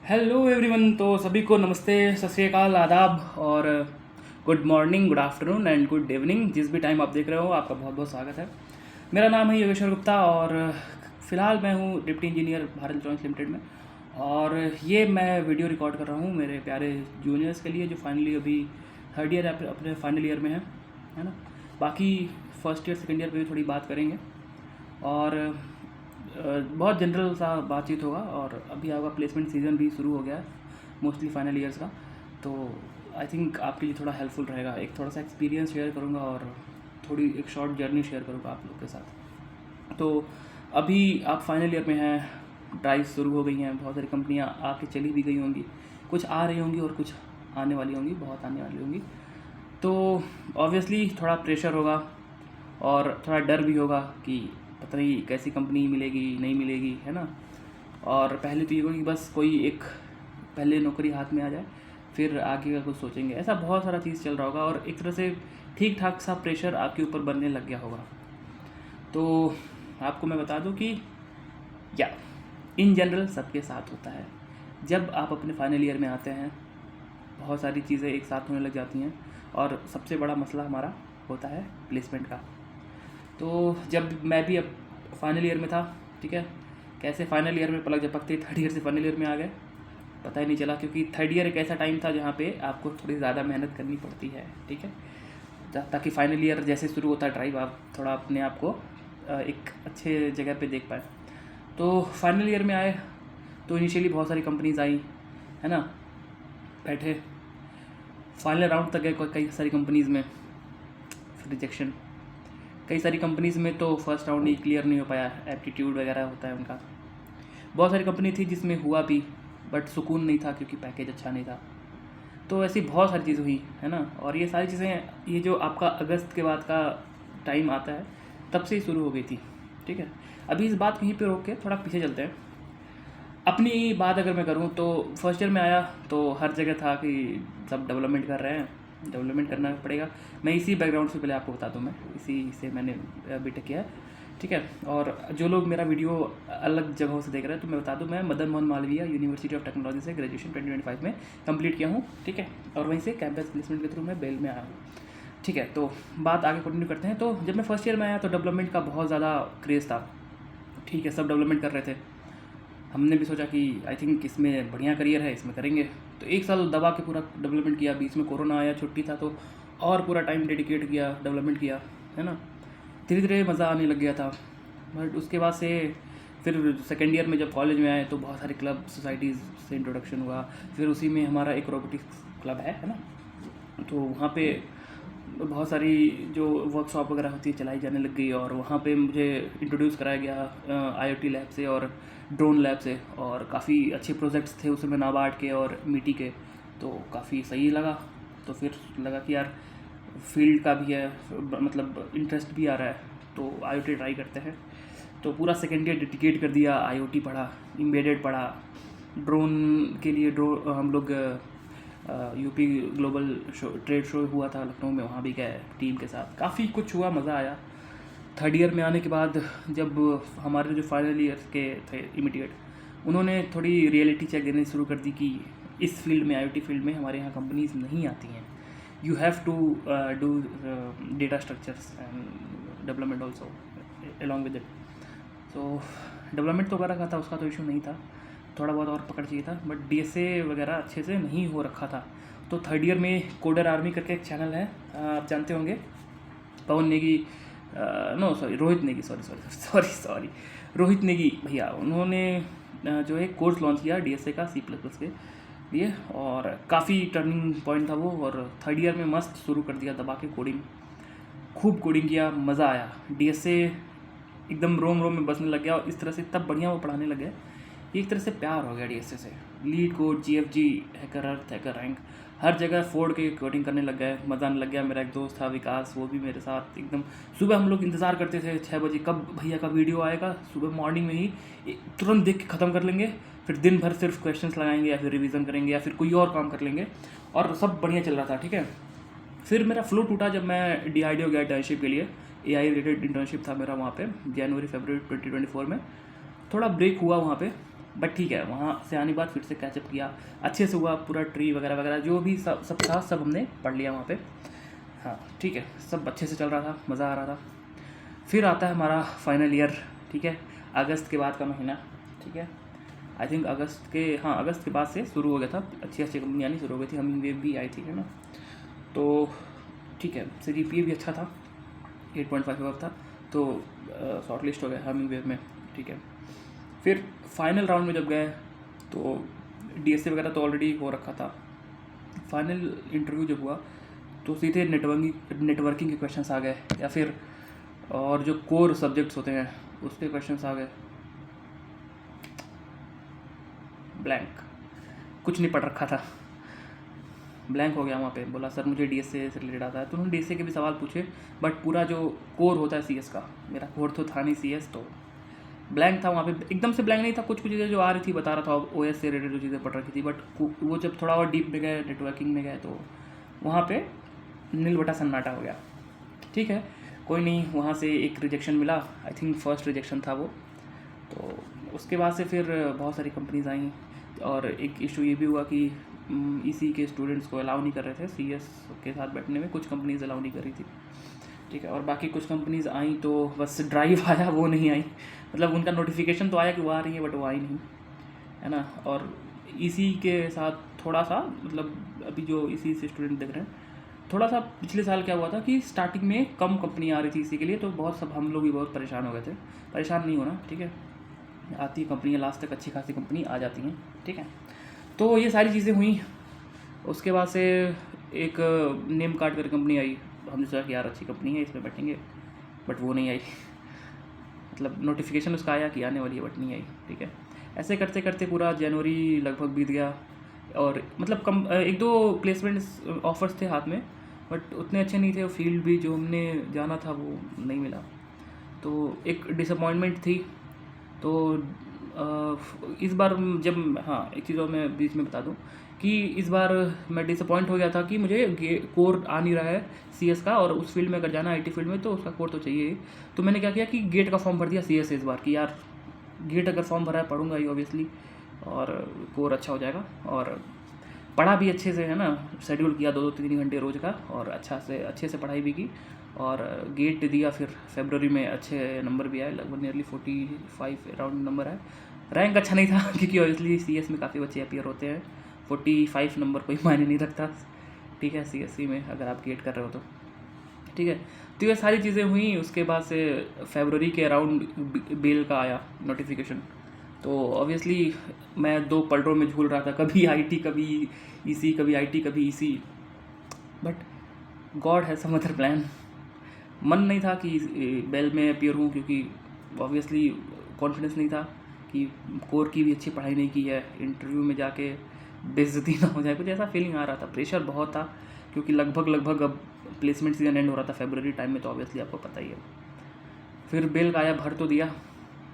Hello everyone. तो सभी को नमस्ते, सत श्री अकाल, आदाब और good morning, good afternoon and good evening. जिस भी टाइम आप देख रहे हो आपका बहुत बहुत स्वागत है। मेरा नाम है योगेश्वर गुप्ता और फ़िलहाल मैं हूँ deputy engineer Bharat electronics limited में। और ये मैं वीडियो रिकॉर्ड कर रहा हूँ मेरे प्यारे जूनियर्स के लिए जो फाइनली अभी थर्ड ईयर अपने फाइनल ईयर में है ना। बाकी फर्स्ट ईयर सेकेंड ईयर पे भी थोड़ी बात करेंगे और बहुत जनरल सा बातचीत होगा। और अभी आपका प्लेसमेंट सीज़न भी शुरू हो गया है मोस्टली फाइनल ईयर्स का, तो आई थिंक आपके लिए थोड़ा हेल्पफुल रहेगा। एक थोड़ा सा एक्सपीरियंस शेयर करूँगा और थोड़ी एक शॉर्ट जर्नी शेयर करूँगा आप लोग के साथ। तो अभी आप फाइनल ईयर में हैं, ड्राइव शुरू हो गई हैं, बहुत सारी कंपनियाँ आके चली भी गई होंगी, कुछ आ रही होंगी और कुछ आने वाली होंगी, बहुत आने वाली होंगी। तो ऑब्वियसली थोड़ा प्रेशर होगा और थोड़ा डर भी होगा कि पता नहीं कैसी कंपनी मिलेगी नहीं मिलेगी, है ना। और पहले तो ये होगा कि बस कोई एक पहले नौकरी हाथ में आ जाए फिर आगे का कुछ सोचेंगे, ऐसा बहुत सारा चीज़ चल रहा होगा और एक तरह से ठीक ठाक सा प्रेशर आपके ऊपर बनने लग गया होगा। तो आपको मैं बता दूं कि या इन जनरल सबके साथ होता है। जब आप अपने फाइनल ईयर में आते हैं बहुत सारी चीज़ें एक साथ होने लग जाती हैं और सबसे बड़ा मसला हमारा होता है प्लेसमेंट का। तो जब मैं भी अब फाइनल ईयर में था, ठीक है, कैसे फाइनल ईयर में पलक झपकते थर्ड ईयर से फाइनल ईयर में आ गए पता ही नहीं चला, क्योंकि थर्ड ईयर एक ऐसा टाइम था जहाँ पे आपको थोड़ी ज़्यादा मेहनत करनी पड़ती है, ठीक है, ताकि फाइनल ईयर जैसे शुरू होता है ड्राइव आप थोड़ा अपने आप को एक अच्छे जगह पे देख पाए। तो फाइनल ईयर में आए तो इनिशियली बहुत सारी कंपनीज आई, है ना, बैठे फाइनल राउंड तक गए कई सारी कंपनीज़ में, फिर रिजेक्शन। कई सारी कंपनीज़ में तो फर्स्ट राउंड ही क्लियर नहीं हो पाया, एप्टीट्यूड वगैरह होता है उनका। बहुत सारी कंपनी थी जिसमें हुआ भी बट सुकून नहीं था क्योंकि पैकेज अच्छा नहीं था। तो ऐसी बहुत सारी चीज़ हुई, है ना। और ये सारी चीज़ें, ये जो आपका अगस्त के बाद का टाइम आता है तब से ही शुरू हो गई थी, ठीक है। अभी इस बात कहीं पे रोक के थोड़ा पीछे चलते हैं। अपनी बात अगर मैं करूँ तो फर्स्ट ईयर में आया तो हर जगह था कि सब डेवलपमेंट कर रहे हैं, डेवलपमेंट करना पड़ेगा। मैं इसी बैकग्राउंड से पहले आपको बता दूं, मैं इसी से मैंने बीटेक किया है, ठीक है। और जो लोग मेरा वीडियो अलग जगहों से देख रहे हैं तो मैं बता दूं, मैं Madan Mohan Malviya university of technology से ग्रेजुएशन 2025 में कंप्लीट किया हूँ, ठीक है। और वहीं से कैंपस प्लेसमेंट के थ्रू मैं बेल में आया हूँ, ठीक है। तो बात आगे कंटिन्यू करते हैं। तो जब मैं फर्स्ट ईयर में आया तो डेवलपमेंट का बहुत ज़्यादा क्रेज़ था, ठीक है, सब डेवलपमेंट कर रहे थे। हमने भी सोचा कि आई थिंक इसमें बढ़िया करियर है, इसमें करेंगे। तो एक साल दबा के पूरा डेवलपमेंट किया, बीच में कोरोना आया, छुट्टी था, तो और पूरा टाइम डेडिकेट किया, डेवलपमेंट किया, है ना। धीरे धीरे मज़ा आने लग गया था। बट उसके बाद से फिर सेकेंड ईयर में जब कॉलेज में आए तो बहुत सारे क्लब सोसाइटीज़ से इंट्रोडक्शन हुआ। फिर उसी में हमारा एक रोबोटिक्स क्लब है ना। तो वहाँ पे बहुत सारी जो वर्कशॉप वगैरह होती है चलाई जाने लग गई और वहाँ पे मुझे इंट्रोड्यूस कराया गया आईओटी लैब से और ड्रोन लैब से। और काफ़ी अच्छे प्रोजेक्ट्स थे उस समय नाबार्ड के और मीटी के, तो काफ़ी सही लगा। तो फिर लगा कि यार फील्ड का भी है, मतलब इंटरेस्ट भी आ रहा है, तो आईओटी ट्राई करते हैं। तो पूरा सेकेंड ईयर डेडिकेट कर दिया, आईओटी पढ़ा, एम्बेडेड पढ़ा, ड्रोन के लिए हम लोग यूपी ग्लोबल ट्रेड शो हुआ था लखनऊ में, वहाँ भी गए टीम के साथ, काफ़ी कुछ हुआ, मज़ा आया। थर्ड ईयर में आने के बाद जब हमारे जो फाइनल ईयर के थे इमीडिएट, उन्होंने थोड़ी रियलिटी चेक देनी शुरू कर दी कि इस फील्ड में, आईओटी फील्ड में हमारे यहाँ कंपनीज नहीं आती हैं, you have to do data structures and development also along with it. तो डेवलपमेंट तो कर रखा था, उसका तो इशू नहीं था, थोड़ा बहुत और पकड़ चाहिए था, बट डीएसए वगैरह अच्छे से नहीं हो रखा था। तो थर्ड ईयर में कोडर आर्मी करके एक चैनल है, आप जानते होंगे, Pawan Negi, no sorry Rohit Negi, sorry Rohit Negi भैया, उन्होंने जो है कोर्स लॉन्च किया डीएसए का C++ के लिए, और काफ़ी टर्निंग पॉइंट था वो। और थर्ड ईयर में मस्त शुरू कर दिया दबा के कोडिंग, खूब कोडिंग किया, मज़ा आया। डीएसए एकदम रोम रोम में बसने लग गया और इस तरह से तब बढ़िया वो पढ़ाने लग गए, एक तरह से प्यार हो गया डीएसए से। लीड कोड, जीएफजी, हैकर अर्थ, हैकर रैंक, हर जगह फोड़ के कोडिंग करने लग गए, मज़ा आने लग गया। मेरा एक दोस्त था विकास, वो भी मेरे साथ एकदम, सुबह हम लोग इंतज़ार करते थे 6 बजे कब भैया का वीडियो आएगा, सुबह मॉर्निंग में ही तुरंत देख के ख़त्म कर लेंगे, फिर दिन भर सिर्फ क्वेश्चंस लगाएंगे या फिर रिवीजन करेंगे या फिर कोई और काम कर लेंगे, और सब बढ़िया चल रहा था, ठीक है। फिर मेरा फ्लो टूटा जब मैं DRDO गया इंटर्नशिप के लिए, AI रिलेटेड इंटर्नशिप था मेरा वहाँ पे, जनवरी फरवरी 2024 में। थोड़ा ब्रेक हुआ वहाँ पे, बट ठीक है, वहाँ से आने के बाद फिर से कैचअप किया, अच्छे से हुआ, पूरा ट्री वगैरह वगैरह जो भी सब था सब हमने पढ़ लिया वहाँ पे। हाँ ठीक है, सब अच्छे से चल रहा था, मज़ा आ रहा था। फिर आता है हमारा फाइनल ईयर, ठीक है, अगस्त के बाद का महीना, ठीक है, आई थिंक अगस्त के बाद से शुरू हो गया था, अच्छी अच्छी कंपनी आनी शुरू हो गई थी, हमिंगवेव भी आई थी, है ना। तो ठीक है, CGPA भी अच्छा था, 8.5 था, तो शॉर्ट लिस्ट हो गया हमिंगवेव में, ठीक है। फिर फाइनल राउंड में जब गए तो DSA वगैरह तो ऑलरेडी हो रखा था। फाइनल इंटरव्यू जब हुआ तो सीधे नेटवर्किंग के क्वेश्चंस आ गए, या फिर और जो कोर सब्जेक्ट्स होते हैं उसके क्वेश्चंस आ गए। ब्लैंक, कुछ नहीं पढ़ रखा था, ब्लैंक हो गया वहाँ पे। बोला सर मुझे DSA से रिलेटेड आता है, तो उन्होंने DSA के भी सवाल पूछे, बट पूरा जो कोर होता है CS का, मेरा कोर तो था नहीं CS, तो ब्लैंक था वहाँ पे, एकदम से ब्लैंक नहीं था, कुछ कुछ चीज़ें जो आ रही थी बता रहा था, OS से रिलेटेड जो चीज़ें पढ़ रखी थी, बट वो जब थोड़ा और डीप में गए, नेटवर्किंग में गए, तो वहाँ पे नील बटा सन्नाटा हो गया। ठीक है, कोई नहीं, वहाँ से एक रिजेक्शन मिला, आई थिंक फर्स्ट रिजेक्शन था वो। तो उसके बाद से फिर बहुत सारी कंपनीज आई, और एक इशू ये भी हुआ कि EC के स्टूडेंट्स को अलाउ नहीं कर रहे थे CS के साथ बैठने में, कुछ कंपनीज अलाउ नहीं कर रही थी, ठीक है। और बाकी कुछ कंपनीज आई तो बस ड्राइव आया, वो नहीं आई, मतलब उनका नोटिफिकेशन तो आया कि वो आ रही है, बट वो आई नहीं, है ना। और EC के साथ थोड़ा सा, मतलब अभी जो EC से स्टूडेंट देख रहे हैं, थोड़ा सा पिछले साल क्या हुआ था कि स्टार्टिंग में कम कंपनी आ रही थी EC के लिए, तो बहुत सब हम लोग भी बहुत परेशान हो गए थे। परेशान नहीं होना, ठीक है, आती है कंपनियाँ, लास्ट तक अच्छी खासी कंपनी आ जाती हैं, ठीक है। तो ये सारी चीज़ें हुई। उसके बाद से एक नेम कार्ड कर कंपनी आई, हमने सोचा कि यार अच्छी कंपनी है, इसमें बैठेंगे, बट वो नहीं आई, मतलब नोटिफिकेशन उसका आया कि आने वाली है, बट नहीं आई, ठीक है। ऐसे करते करते पूरा जनवरी लगभग बीत गया, और मतलब एक दो प्लेसमेंट्स ऑफर्स थे हाथ में, बट उतने अच्छे नहीं थे, और फील्ड भी जो हमने जाना था वो नहीं मिला, तो एक डिसअपॉइंटमेंट थी। तो इस बार जब, हाँ एक चीज़ और मैं बीच में बता दूं कि इस बार मैं डिसअपॉइंट हो गया था कि मुझे कोर आ नहीं रहा है CS का, और उस फील्ड में अगर जाना IT फील्ड में तो उसका कोर तो चाहिए ही। तो मैंने क्या किया कि गेट का फॉर्म भर दिया CS इस बार, कि यार गेट अगर फॉर्म भरा है पढ़ूंगा ही ऑब्वियसली, और कोर अच्छा हो जाएगा। और पढ़ा भी अच्छे से, है ना, शेड्यूल किया 2-3 घंटे रोज़ का, और अच्छे से पढ़ाई भी की, और गेट दिया। फिर फरवरी में अच्छे नंबर भी आए, लगभग नियरली 45 अराउंड नंबर आए। रैंक अच्छा नहीं था क्योंकि ऑब्वियसली CS में काफ़ी बच्चे अपीयर होते हैं, 45 नंबर कोई मायने नहीं रखता, ठीक है, CSC में अगर आप गेट कर रहे हो तो, ठीक है। तो ये सारी चीज़ें हुई। उसके बाद से फरवरी के अराउंड बेल का आया नोटिफिकेशन, तो ऑब्वियसली मैं 2 पलड़ों में झूल रहा था, कभी IT कभी EC, कभी IT कभी EC, but God has some other plan. मन नहीं था कि बेल में अपीयर हूँ, क्योंकि ऑब्वियसली कॉन्फिडेंस नहीं था कि कोर की भी अच्छी पढ़ाई नहीं की है, इंटरव्यू में जाके बेइज्जती ना हो जाए, कुछ ऐसा फीलिंग आ रहा था। प्रेशर बहुत था, क्योंकि लगभग अब प्लेसमेंट सीजन एंड हो रहा था फरवरी टाइम में, तो ऑब्वियसली आपको पता ही है। फिर बेल का आया, भर तो दिया,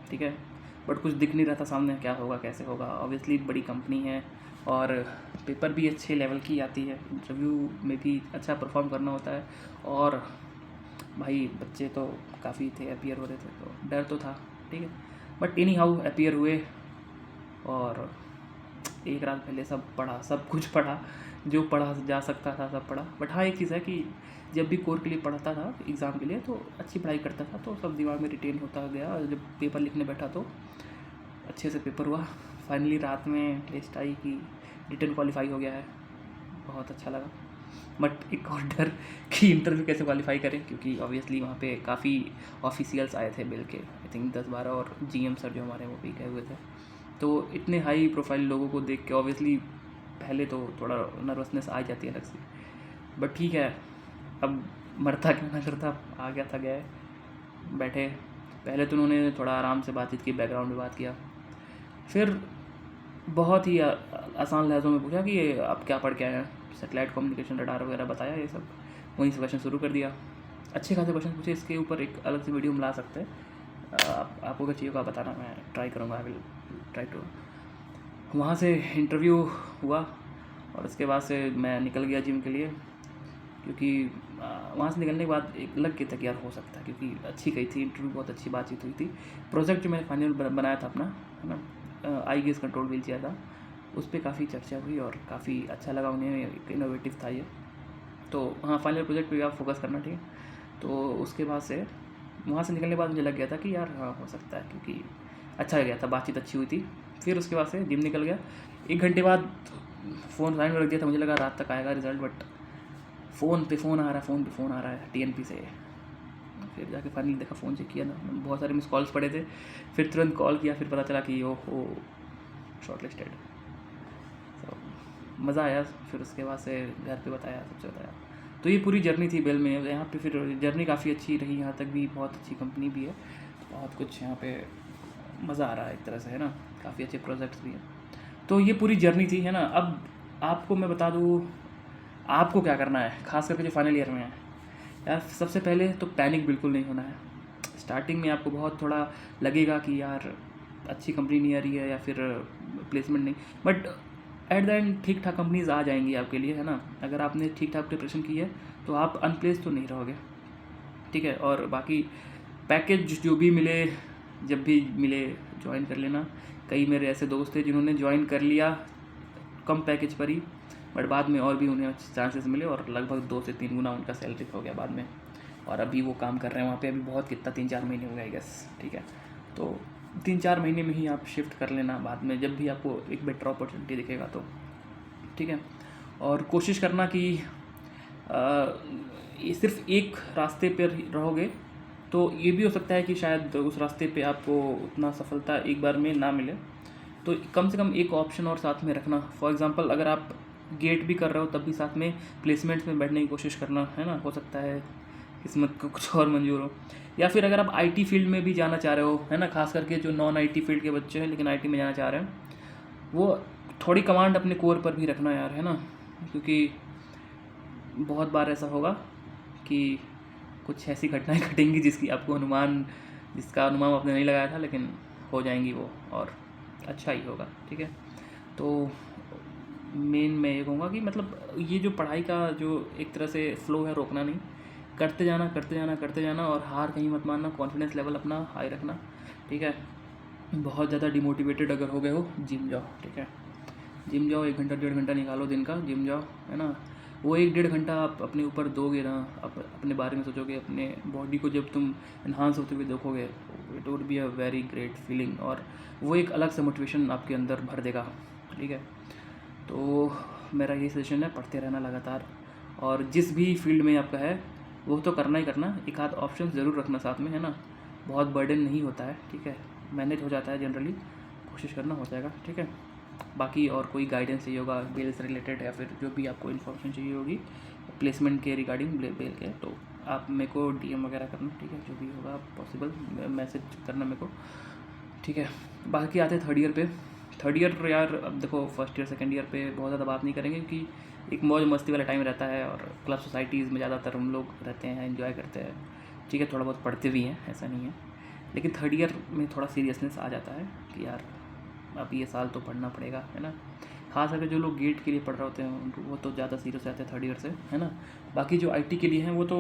ठीक है, बट कुछ दिख नहीं रहा था सामने, क्या होगा कैसे होगा। ऑब्वियसली बड़ी कंपनी है, और पेपर भी अच्छे लेवल की आती है, इंटरव्यू में भी अच्छा परफॉर्म करना होता है, और भाई बच्चे तो काफ़ी थे, अपीयर हो रहे थे, तो डर तो था, ठीक है। बट एनी हाउ अपीयर हुए, और एक रात पहले सब पढ़ा, सब कुछ पढ़ा, जो पढ़ा जा सकता था सब पढ़ा। बट हाँ एक चीज़ है कि जब भी कोर के लिए पढ़ता था एग्ज़ाम के लिए, तो अच्छी पढ़ाई करता था, तो सब दिमाग में रिटेन होता गया, और जब पेपर लिखने बैठा तो अच्छे से पेपर हुआ। फाइनली रात में लिस्ट आई कि रिटन क्वालिफाई हो गया है, बहुत अच्छा लगा। बट एक और डर कि इंटरव्यू कैसे क्वालिफाई करें, क्योंकि ऑब्वियसली वहाँ पे काफ़ी ऑफिशियल्स आए थे बिल के, आई थिंक 10-12, और GM सर जो हमारे वो भी गए हुए थे। तो इतने हाई प्रोफाइल लोगों को देख के ऑब्वियसली पहले तो थोड़ा नर्वसनेस आ जाती है अलग से, बट ठीक है, अब मरता क्यों ना करता, आ गया था गया, बैठे। पहले तो उन्होंने थोड़ा आराम से बातचीत की, बैकग्राउंड में बात किया, फिर बहुत ही आसान लहज़ों में पूछा कि ये आप क्या पढ़ के आए हैं, सैटेलाइट कम्युनिकेशन, रडार वगैरह बताया, ये सब वहीं से क्वेश्चन शुरू कर दिया। अच्छे खासे क्वेश्चन पूछे, इसके ऊपर एक अलग से वीडियो में ला सकते हैं, आपको अगर चाहिए होगा बताना, मैं ट्राई करूँगा, आई विल ट्राई टू। वहाँ से इंटरव्यू हुआ, और उसके बाद से मैं निकल गया जिम के लिए, क्योंकि वहाँ से निकलने के बाद एक लग के तक यार हो सकता है, क्योंकि अच्छी गई थी इंटरव्यू, बहुत अच्छी बातचीत हुई थी। प्रोजेक्ट जो मैंने फाइनल बनाया था अपना, है ना, I guess control wheelchair था, उस पर काफ़ी चर्चा हुई और काफ़ी अच्छा लगा उन्हें, इनोवेटिव था ये। तो हाँ, फाइनल प्रोजेक्ट पे आप फोकस करना, ठीक है। तो उसके बाद से वहाँ से निकलने के बाद मुझे लग गया था कि यार हाँ हो सकता है, क्योंकि अच्छा गया था, बातचीत अच्छी हुई थी। फिर उसके बाद से जिम निकल गया। 1 घंटे बाद फ़ोन साइड में रख दिया था, मुझे लगा रात तक आएगा रिज़ल्ट, बट फ़ोन पे फ़ोन आ रहा है TNP से। फिर जाके फाइनली देखा, फ़ोन चेक किया ना, बहुत सारे मिस कॉल्स पड़े थे। फिर तुरंत कॉल किया, फिर पता चला कि ओहो शॉर्ट लिस्टेड। तो मज़ा आया। फिर उसके बाद से घर पे बताया, सबसे बताया। तो ये पूरी जर्नी थी बेल में। यहाँ पे फिर जर्नी काफ़ी अच्छी रही, यहाँ तक भी बहुत अच्छी कंपनी भी है, बहुत कुछ यहाँ पे मज़ा आ रहा है एक तरह से, है ना। काफ़ी अच्छे प्रोजेक्ट्स भी हैं। तो ये पूरी जर्नी थी, है ना। अब आपको मैं बता दूँ आपको क्या करना है, खास करके जो फाइनल ईयर में है। यार सबसे पहले तो पैनिक बिल्कुल नहीं होना है। स्टार्टिंग में आपको बहुत थोड़ा लगेगा कि यार अच्छी कंपनी नहीं आ रही है या फिर प्लेसमेंट नहीं, बट एट द एंड ठीक ठाक कंपनीज आ जाएंगी आपके लिए, है ना। अगर आपने ठीक ठाक प्रिपरेशन की है तो आप अनप्लेस तो नहीं रहोगे, ठीक है। और बाकी पैकेज जो भी मिले, जब भी मिले ज्वाइन कर लेना। कई मेरे ऐसे दोस्त थे जिन्होंने ज्वाइन कर लिया कम पैकेज पर ही, बट बाद में और भी उन्हें चांसेस मिले और लगभग 2 से 3 गुना उनका सैलरी हो गया बाद में, और अभी वो काम कर रहे हैं वहाँ पे। अभी बहुत कितना 3-4 महीने हो गए आई गेस, ठीक है। तो 3-4 महीने में ही आप शिफ्ट कर लेना बाद में, जब भी आपको एक बेटर अपॉर्चुनिटी दिखेगा तो, ठीक है। और कोशिश करना कि ये सिर्फ एक रास्ते पर रहोगे तो ये भी हो सकता है कि शायद उस रास्ते पे आपको उतना सफलता एक बार में ना मिले। तो कम से कम एक ऑप्शन और साथ में रखना। फॉर एग्जांपल अगर आप गेट भी कर रहे हो तब भी साथ में प्लेसमेंट्स में बैठने की कोशिश करना, है ना। हो सकता है किस्मत को कुछ और मंजूर हो। या फिर अगर आप IT फील्ड में भी जाना चाह रहे हो, है ना, खास करके जो नॉन IT फील्ड के बच्चे हैं लेकिन IT में जाना चाह रहे हैं, वो थोड़ी कमांड अपने कोर पर भी रखना यार, है ना। क्योंकि बहुत बार ऐसा होगा कि कुछ ऐसी घटनाएं घटेंगी जिसका अनुमान आपने नहीं लगाया था, लेकिन हो जाएंगी वो, और अच्छा ही होगा, ठीक है। तो मेन मैं ये कहूँगा कि मतलब ये जो पढ़ाई का जो एक तरह से फ्लो है, रोकना नहीं, करते जाना करते जाना करते जाना, और हार कहीं मत मानना, कॉन्फिडेंस लेवल अपना हाई रखना, ठीक है। बहुत ज़्यादा डिमोटिवेटेड अगर हो गए हो, जिम जाओ, ठीक है। जिम जाओ, 1 घंटा 1.5 घंटा निकालो दिन का, जिम जाओ, है ना। वो 1-1.5 घंटा आप अपने ऊपर दोगे ना, अपने बारे में सोचोगे, अपने बॉडी को जब तुम इन्हांस होते हुए देखोगे, it would be a very great feeling, और वो एक अलग से मोटिवेशन आपके अंदर भर देगा, ठीक है। तो मेरा ये सजेशन है, पढ़ते रहना लगातार, और जिस भी फील्ड में आपका है वो तो करना ही करना, एक आध ऑप्शन ज़रूर रखना साथ में, है ना। बहुत बर्डन नहीं होता है, ठीक है, मैनेज हो जाता है जनरली, कोशिश करना हो जाएगा, ठीक है। बाकी और कोई गाइडेंस चाहिए होगा बेल से रिलेटेड, या फिर जो भी आपको इन्फॉर्मेशन चाहिए होगी प्लेसमेंट के रिगार्डिंग बेल के, तो आप मेरे को DM वगैरह करना, ठीक है। जो भी होगा पॉसिबल मैसेज करना मेरे को, ठीक है। बाकी आते हैं 3rd ईयर पे। 3rd ईयर यार, अब देखो 1st ईयर 2nd ईयर पे बहुत ज़्यादा बात नहीं करेंगे, क्योंकि एक मौज मस्ती वाला टाइम रहता है, और क्लब सोसाइटीज़ में ज़्यादातर हम लोग रहते हैं, एंजॉय करते हैं, ठीक है। थोड़ा बहुत पढ़ते भी हैं, ऐसा नहीं है, लेकिन 3rd ईयर में थोड़ा सीरियसनेस आ जाता है कि यार अब ये साल तो पढ़ना पड़ेगा, है ना। खास करके जो लोग गेट के लिए पढ़ रहे होते हैं वो तो ज़्यादा सीरियस रहते हैं 3rd ईयर से, है ना। बाकी जो IT के लिए हैं वो तो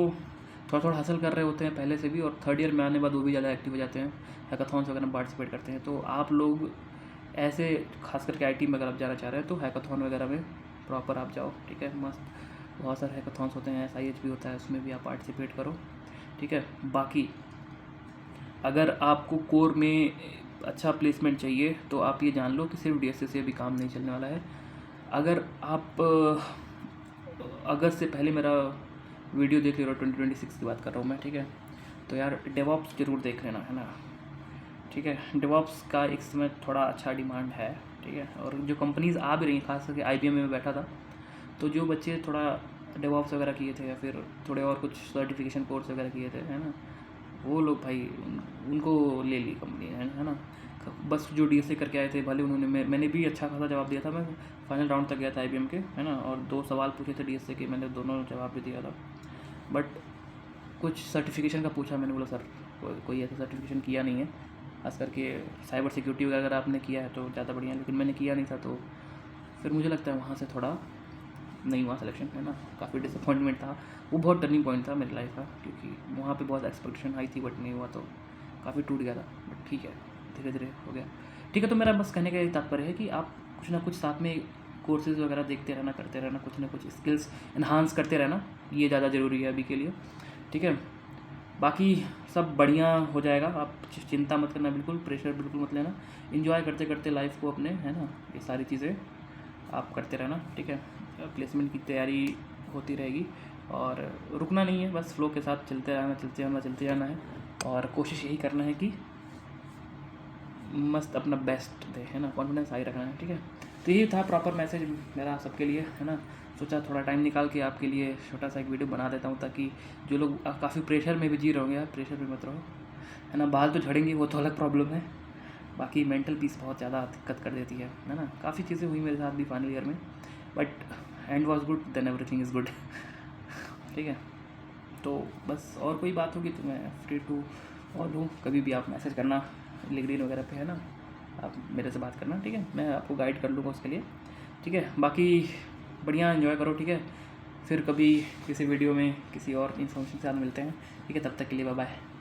थोड़ा थोड़ा हासिल कर रहे होते हैं पहले से भी, और 3rd ईयर में आने बाद वो भी ज़्यादा एक्टिव हो जाते हैं, हैकाथॉन्स वगैरह में पार्टिसिपेट करते हैं। तो आप लोग ऐसे खास करके IT में अगर आप जाना चाह रहे हैं तो हैकाथॉन वगैरह में प्रॉपर आप जाओ, ठीक है। मस्त बहुत सारे हैकाथॉन्स होते हैं, SIH भी होता है, उसमें भी आप पार्टिसिपेट करो, ठीक है। बाकी अगर आपको कोर में अच्छा प्लेसमेंट चाहिए तो आप ये जान लो कि सिर्फ DSA से अभी काम नहीं चलने वाला है। अगर आप अगस्त से पहले मेरा वीडियो देख ले रहे हो, 2026 की बात कर रहा हूँ मैं, ठीक है, तो यार डेवऑप्स जरूर देख लेना, है ना, ठीक है। डेवऑप्स का एक समय थोड़ा अच्छा डिमांड है, ठीक है। और जो कंपनीज़ आ भी रही हैं, खास करके IBM में बैठा था, तो जो बच्चे थोड़ा डेवऑप्स वगैरह किए थे या फिर थोड़े और कुछ सर्टिफिकेशन कोर्स वगैरह किए थे, है ना, वो लोग भाई उनको ले ली कंपनी, है ना। बस जो DSA करके आए थे, भले उन्होंने मैंने भी अच्छा खासा जवाब दिया था, मैं फाइनल राउंड तक गया था IBM के, है ना, और 2 सवाल पूछे थे DSA के, मैंने दोनों जवाब भी दिया था। बट कुछ सर्टिफिकेशन का पूछा, मैंने बोला सर कोई ऐसा सर्टिफिकेशन किया नहीं है, खास करके साइबर सिक्योरिटी वगैरह अगर आपने किया है तो ज़्यादा बढ़िया, लेकिन मैंने किया नहीं था, तो फिर मुझे लगता है वहाँ से थोड़ा नहीं हुआ सिलेक्शन, है ना। काफ़ी डिसअपॉइंटमेंट था, वो बहुत टर्निंग पॉइंट था मेरी लाइफ का, क्योंकि वहाँ पे बहुत एक्सपेक्टेशन हाई थी, बट नहीं हुआ, तो काफ़ी टूट गया था। बट ठीक है, धीरे धीरे हो गया, ठीक है। तो मेरा बस कहने का यही तात्पर्य है कि आप कुछ ना कुछ साथ में कोर्सेज़ वगैरह देखते रहना, करते रहना, कुछ ना कुछ स्किल्स एनहांस करते रहना, ये ज़्यादा ज़रूरी है अभी के लिए, ठीक है। बाकी सब बढ़िया हो जाएगा, आप चिंता मत करना, बिल्कुल प्रेशर बिल्कुल मत लेना, एंजॉय करते करते लाइफ को अपने, है ना, ये सारी चीज़ें आप करते रहना, ठीक है। प्लेसमेंट की तैयारी होती रहेगी और रुकना नहीं है, बस फ्लो के साथ चलते रहना, चलते जाना है और कोशिश यही करना है कि मस्त अपना बेस्ट दे, है ना, कॉन्फिडेंस हाई रखना है, ठीक है। तो यही था प्रॉपर मैसेज मेरा सबके लिए, है ना। सोचा थोड़ा टाइम निकाल के आपके लिए छोटा सा एक वीडियो बना देता हूँ, ताकि जो लोग काफ़ी प्रेशर में भी जी रहे होंगे, आप प्रेशर में मत रहो, है ना। बाल तो झड़ेंगे, वो तो अलग प्रॉब्लम है, बाकी मेंटल पीस बहुत ज़्यादा दिक्कत कर देती है ना। काफ़ी चीज़ें हुई मेरे साथ भी फाइनल ईयर में, but end was good, then everything is good, ठीक है। तो बस और कोई बात होगी तो मैं फ्री टू ऑल हूँ, कभी भी आप मैसेज करना, लिंक्डइन वगैरह पे, है ना, आप मेरे से बात करना, ठीक है। मैं आपको गाइड कर लूँगा उसके लिए, ठीक है। बाकी बढ़िया एंजॉय करो, ठीक है। फिर कभी किसी वीडियो में किसी और इन्फॉर्मेशन के साथ मिलते हैं, ठीक है। तब तक के लिए बाय बाय।